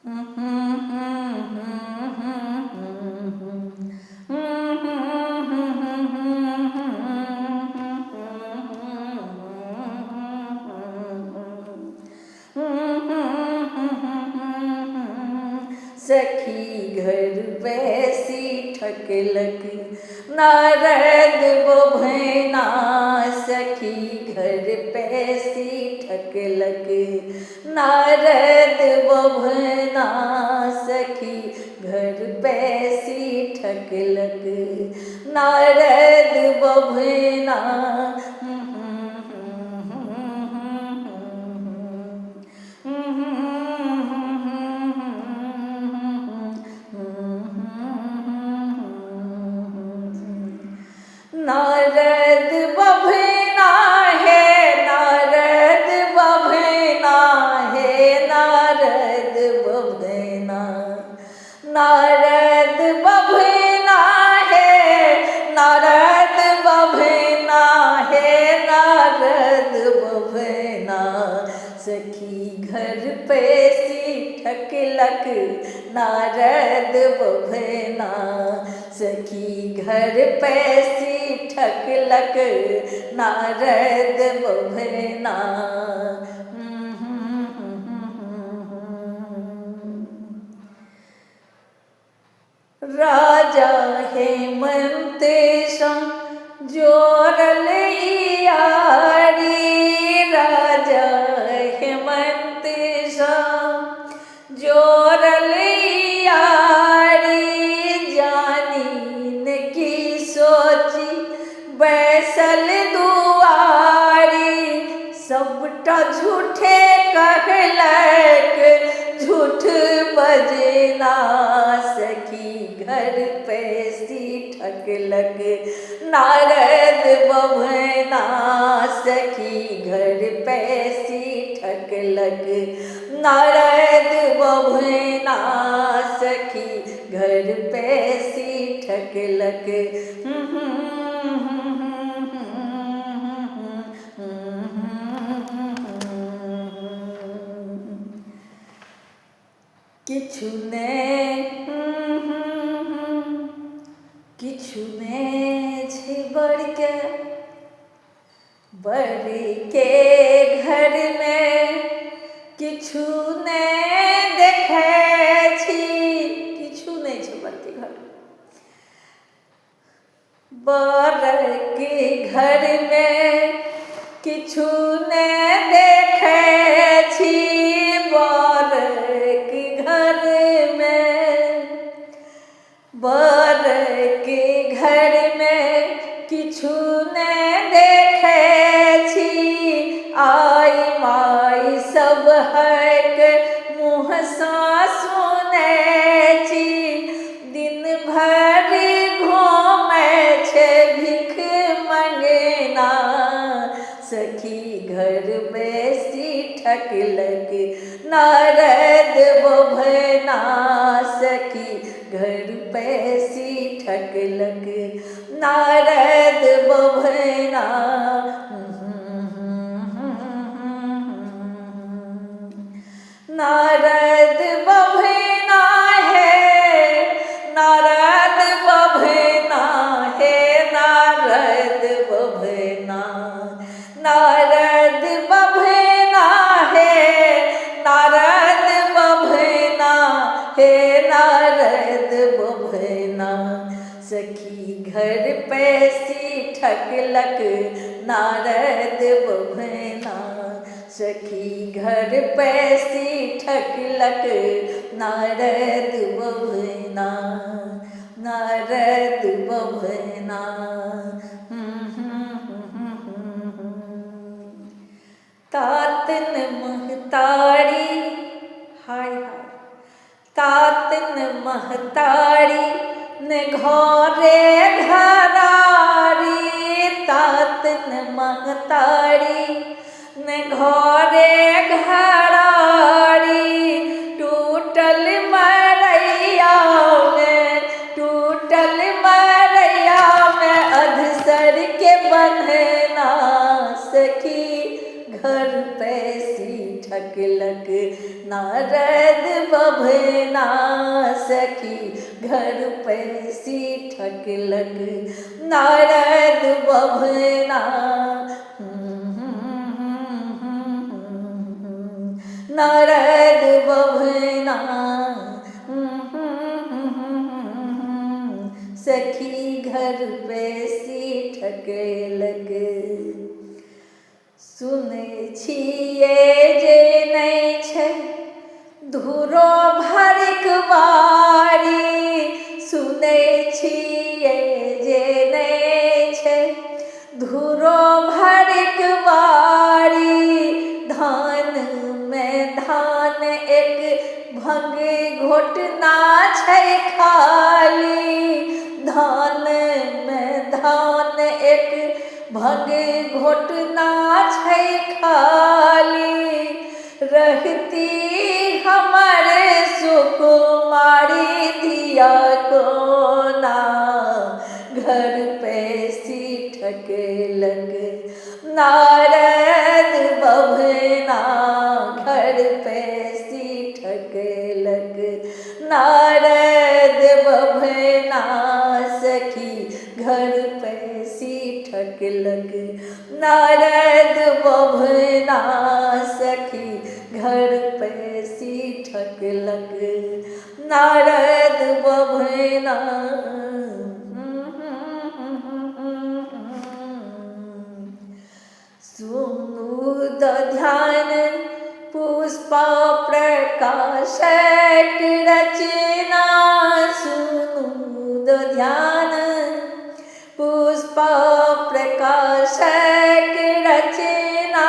सखी घर बैसी ठकलक नारद बोभना। सखी घर पैसी ठकलक नारद बोभना। सखी घर पैसी ठकलक नारद बोभना। नारद बभना है, नारद बभना है, नारद बभना। नारद बभना है, नारद बभना है, नारद बभना। सखी घर पैसी ठकलक नारद बभना। सखी घर पैसी ठकलक नारद बभना। राजा हेमंत जोरल यारी। राजा हेमंत जोरल यारी। जानीन की सोची बैसल दुआरी। सबटा झूठे कहलक झूठ बजना। सखी घर पैसी ठकलक नारद बभना। सखी घर पैसी ठकलक नारद बभना। सखी घर पैसी ठकलक। किछुने छै बड़के घर में किछु नहीं देखे छी। किछु नहीं छै बड़के घर। बड़के घर में किछु नहीं देखे छी। बड़के घर में, बड़के घर में किछु नहीं देखे छी। आई माई सब हक मुँह सा सुने छी। दिन भर घूमे छे भिख मंगना। सखी घर बैसी ठकलक नारद बभना। सखी घर पैसी ठकलक नारद बभना। नारद बभना है, नारद बभना है, नारद बभना। नारद बभना है, नारद बभना है, नारद बभना। सखी घर पैसी ठकलक नारद बभना। सखी घर पैसी ठकलक नारद बभना। नारद बभना। तातन महतारी, हाय हाय। तातन महतारी ने घरे घरारी। तातन महतारी ने घरे घरारी। टूटल मरैया में, टूटल मरैया में अधसर के बंधना। सखी घर पैसी ठकलक नारद बभना सखी घर पैसी ठकलक नारद बभना नारद बभना सखी घर पैसी ठकलक सुनै छियै जे नहि छै धुरो भरिक बारी सुनै छियै जे नहि छै धुरो भरिक बारी धानमे धान एक भंग घोटना छै खाली धानमे धान एक भंग घोटना छै खाली रहती हमर सुकुमारी धिया कोना घर पैसी ठकलक नारद बभना घर पैसी ठकलक नारद बभना सखी घर पैसी ठकलक नारद बभना सखी घर पैसी ठकलक नारद बभना सुनु ध्यान पुष्पा प्रकाशक रचना सुनु ध्यान पुष्पा प्रकाशक रचना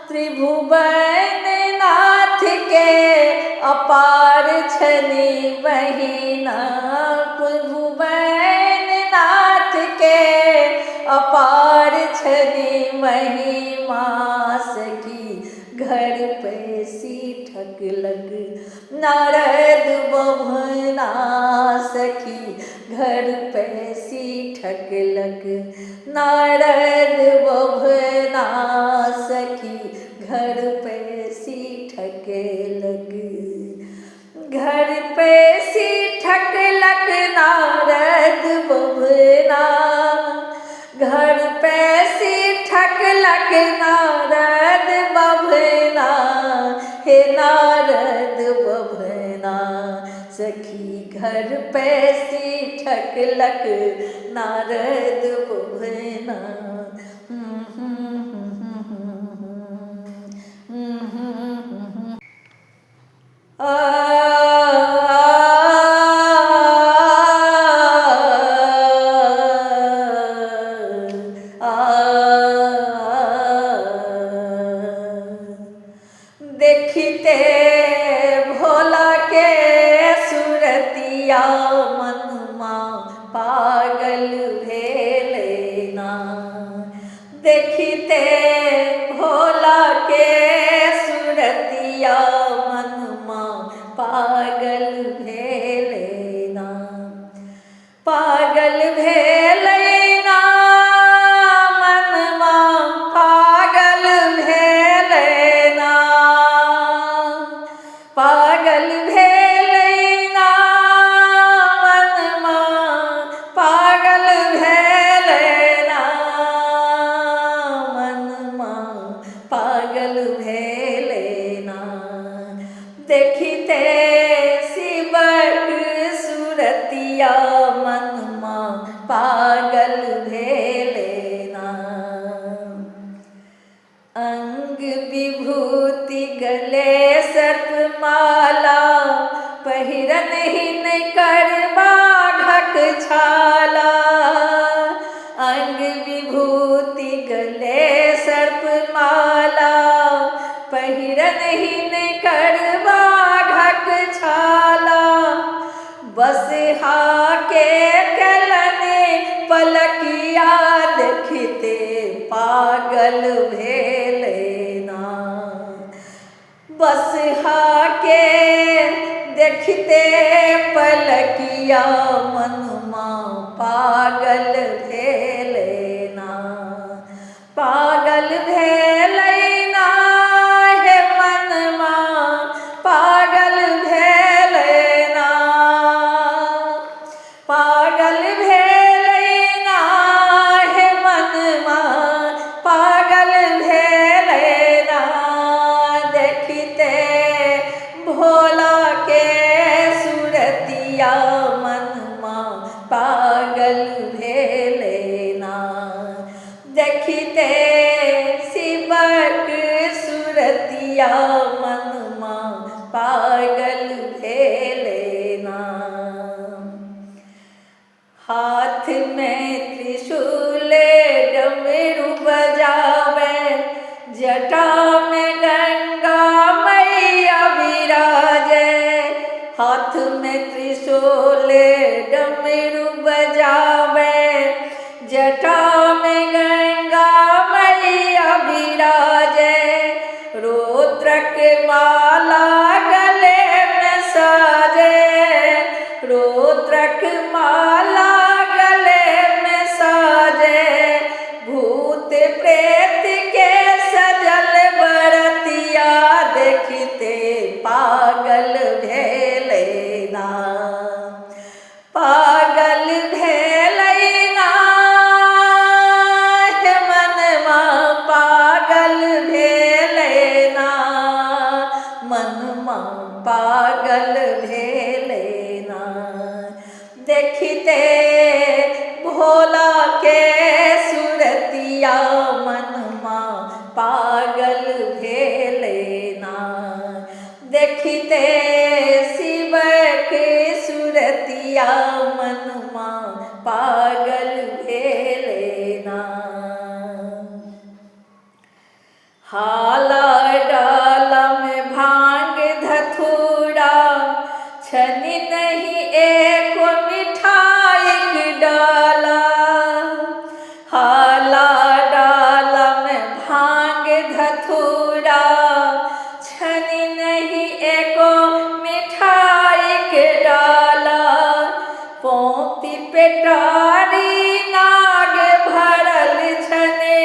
त्रिभुवन नाथ के अपार छनि बहिना त्रिभुवन नाथ के अपार छनि महिमा सखी घर पैसी ठकलक नारद बभना सखी घर पैसी ठकलक नारद बभना सखी घर पैसी ठकलक घर पैसी ठकलक नारद बभना घर पैसी ठकलक नारद बभना हे नारद बभना सखी घर पैसी ठकलक नारद बभना देखते भोला के सुरतिया मनमा पागल भेलेना देखते भोला के सुरतिया मनमा पागल भेलेना पागल भेलेना मनमा पागल भेलेना पागल भेलेना मनमा पागल भेलेना मनमा पागल भेलेना देखते शिवक सुरतिया मनमा पागल भेलेना अंग विभूति गले सर्पमाला पहिरन हिन करबा ढक छाला अंग विभूति गले सर्पमाला पहिरन हिन करबा ढक छाला बसहा के कलने पलकिया देखते पागल भेलेना बसहा के देखते पलकिया मनमा पागल भेलेना पागल भेलेना हे देखते शिवक सुरतिया मनमा पागल भेलेना। हाथ में त्रिशूल डमरू बजावे, जटा में गंगा मैया विराजे। हाथ में त्रिशूल डमरू बजावे, जटा में गंगा मैया विराजे। रुद्रक माला गले में साजे, रुद्रक माला गले में साजे। भूत प्रेत के सजल बरतिया, देखते पागल भेलेना, पागल भेलेना। हे मनमा पागल भेलेना, मनमा पागल भेलेना। देखते भोला के सुरतिया मनमा पागल भेलेना। देखते शिव के सुरतिया मनमा पागल भेलेना। हाला डाला में भांग धतूरा, छनी नहीं एक मिठाई डाला। हाला डाला में भांग धतूरा, छनी नहीं एक मिठाई डाला। पोती पेटारी नाग भरल छने,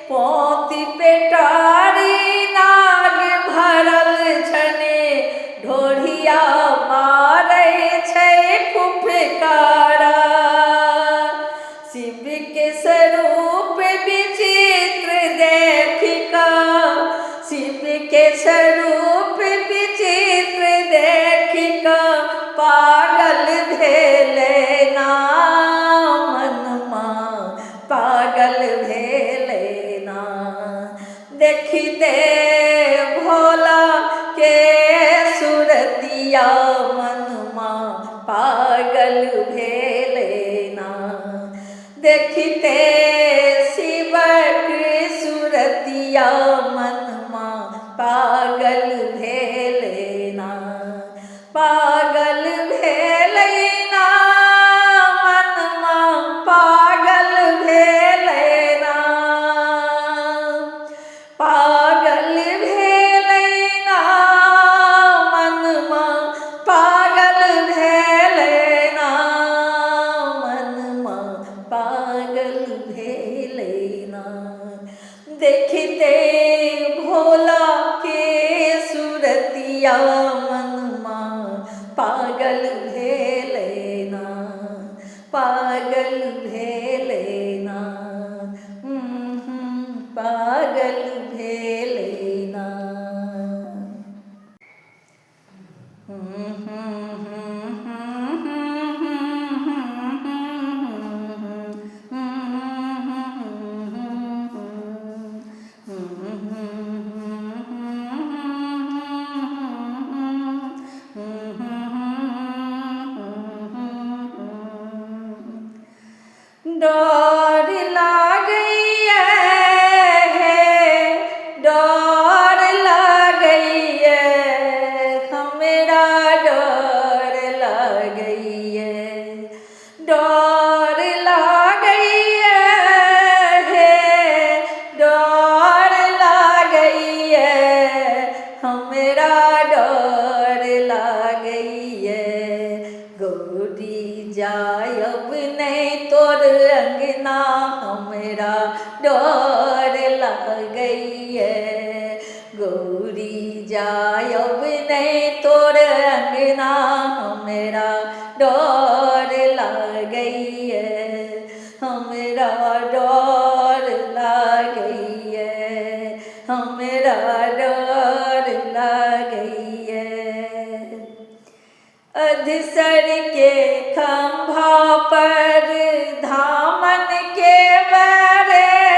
पोती पेटारी नाग भरल छने। ढोढ़िया मारे छै फुफकारा, शिव के स्वरूप विचित्र देखिका। शिव के स्वरूप विचित्र देखिका, पागल भेलेना, मनमा पागल भेलेना। देखते भोला के सुरतिया मनमा पागल भेलेना। देखते शिवक सुरतिया मनमा पागल भेलेना, पागल भेलेना, मनमा पागल भेलेना, पागल भेलेना, मनमा पागल भेलेना, मनमा पागल भेलेना। देखते भोला के सुरतिया मनमा पागल भेलेना, पागल भेलेना, पागल भेलेना। डर लागई है, डर लागई है, हमरा डर लागई है। डर लागई है, डर लागई है, हमरा डर लागई है। गौरी जायब नहीं तोर अंगना, हमरा डर लागई है। गौरी जायब नहीं तोर अंगना, हमरा डर लागई है, हमरा डर लागई है, हमरा डर लागई है। अधसर के खंभा पर धामन के बारे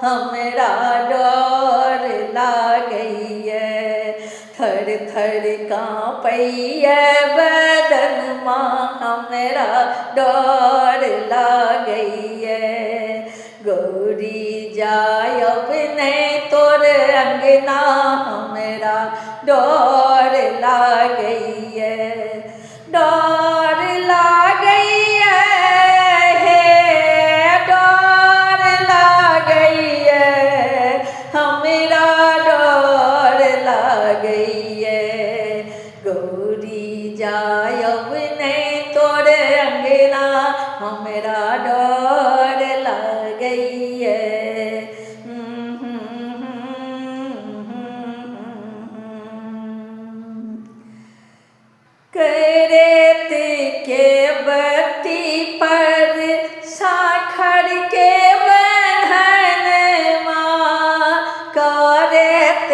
हमरा डर लागैए थर थर काँपैए बदनमा हमरा डर लागैए गौरी जायब नहीं तोर अंगना हमरा डर लागैए डर लागैए हे डर लागैए हमरा डर लागैए गौरी जायब नहीं तोर अंगना हमरा डर लागैए करेत के बत्ती पर साखर के बंधनमा करेत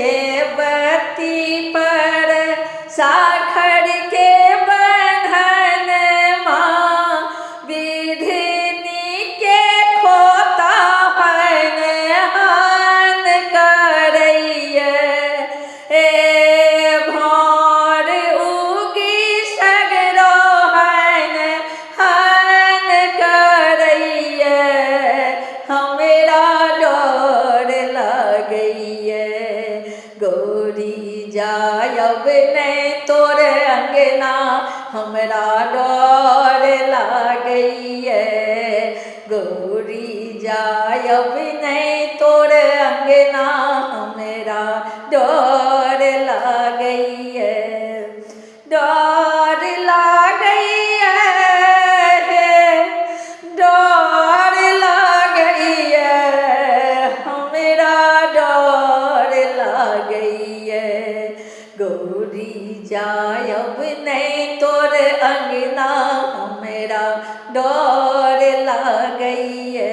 के बत्ती पर साखर के बंधनमा विधिनी के खोता हन हन करैए ए गौरी जायब नहीं तोर अंगना हमरा डर लागैए गौरी जायब नहीं तोर अंगना हमरा डर लागैए डर लागैए डर लागैए हमरा डर लागैए गौरी जायब नहीं तोर अंगना हमरा डर लागैए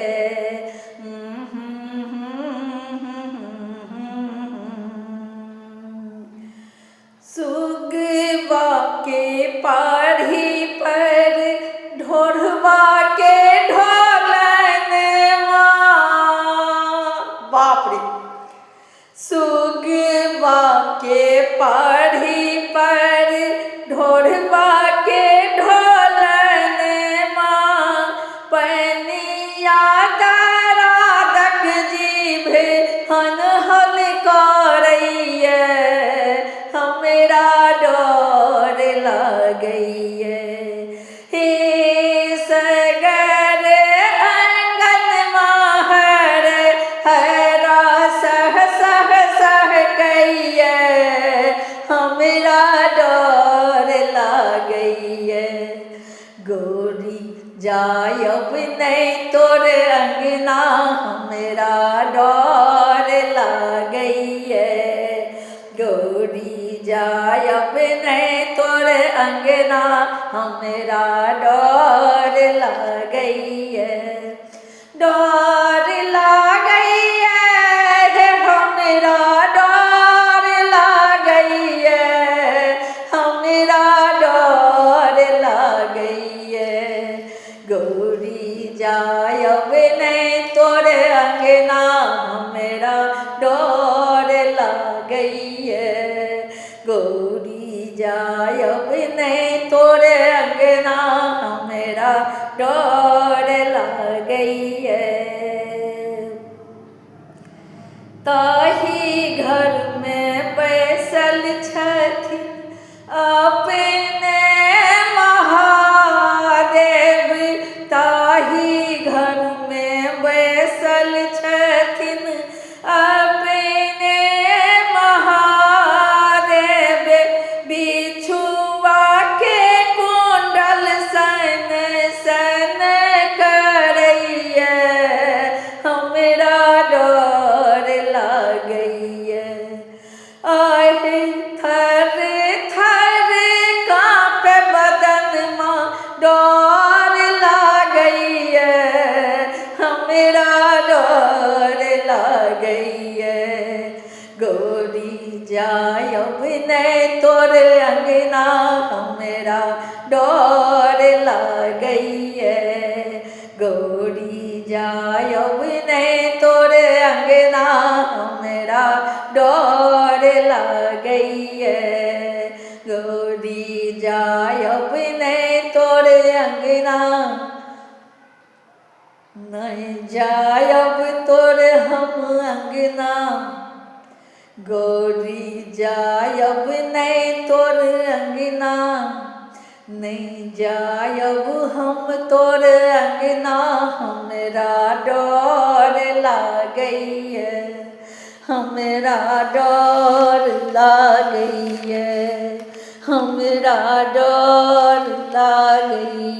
सुगवा के पाढ़ी पर ढोरवा के ढोलनमा बाप रे सुगवा के पाढ़ी पर ढोरवा के ढोलनमा पनिया दरादक जीभ हनहन करैए हमरा डर लागैए हे सगर आंगन महर हरा सह सह सह कैए हमरा डर लागैए गौरी जायब नहीं तोर अंगना हमरा डर लागैए गौरी जायब नहीं तोर अंगना हमरा डर लागैए डर लागैए हमरा डर लागैए हमरा डर लागैए गौरी जायब नहीं तोर अंगना हमरा डर लागैए गौरी जायब नहीं तोर अंगना हमरा डर लागैए ताही घर में बैसल छथिन अपने महादेव ताही घर में बैसल छथिन अपने महादेव बिछुआ के कुंडल सन सन करैए हमरा डर लागैए आहे थर थर काँप बदनमा डर लागैए हमरा डर लागैए गौरी जायब नहीं तोर अंगना हमरा डर लागैए गौरी जायब नहीं तोर अंगना हमरा डर लागैए गोरी जायब नहीं तोर अंगना नहीं जायब तोर हम अंगना गोरी जायब नहीं तोर अंगना नहीं जायब हम तोर अंगना हमरा डर लागैए हमरा डर लागैए हमरा डर लागैए।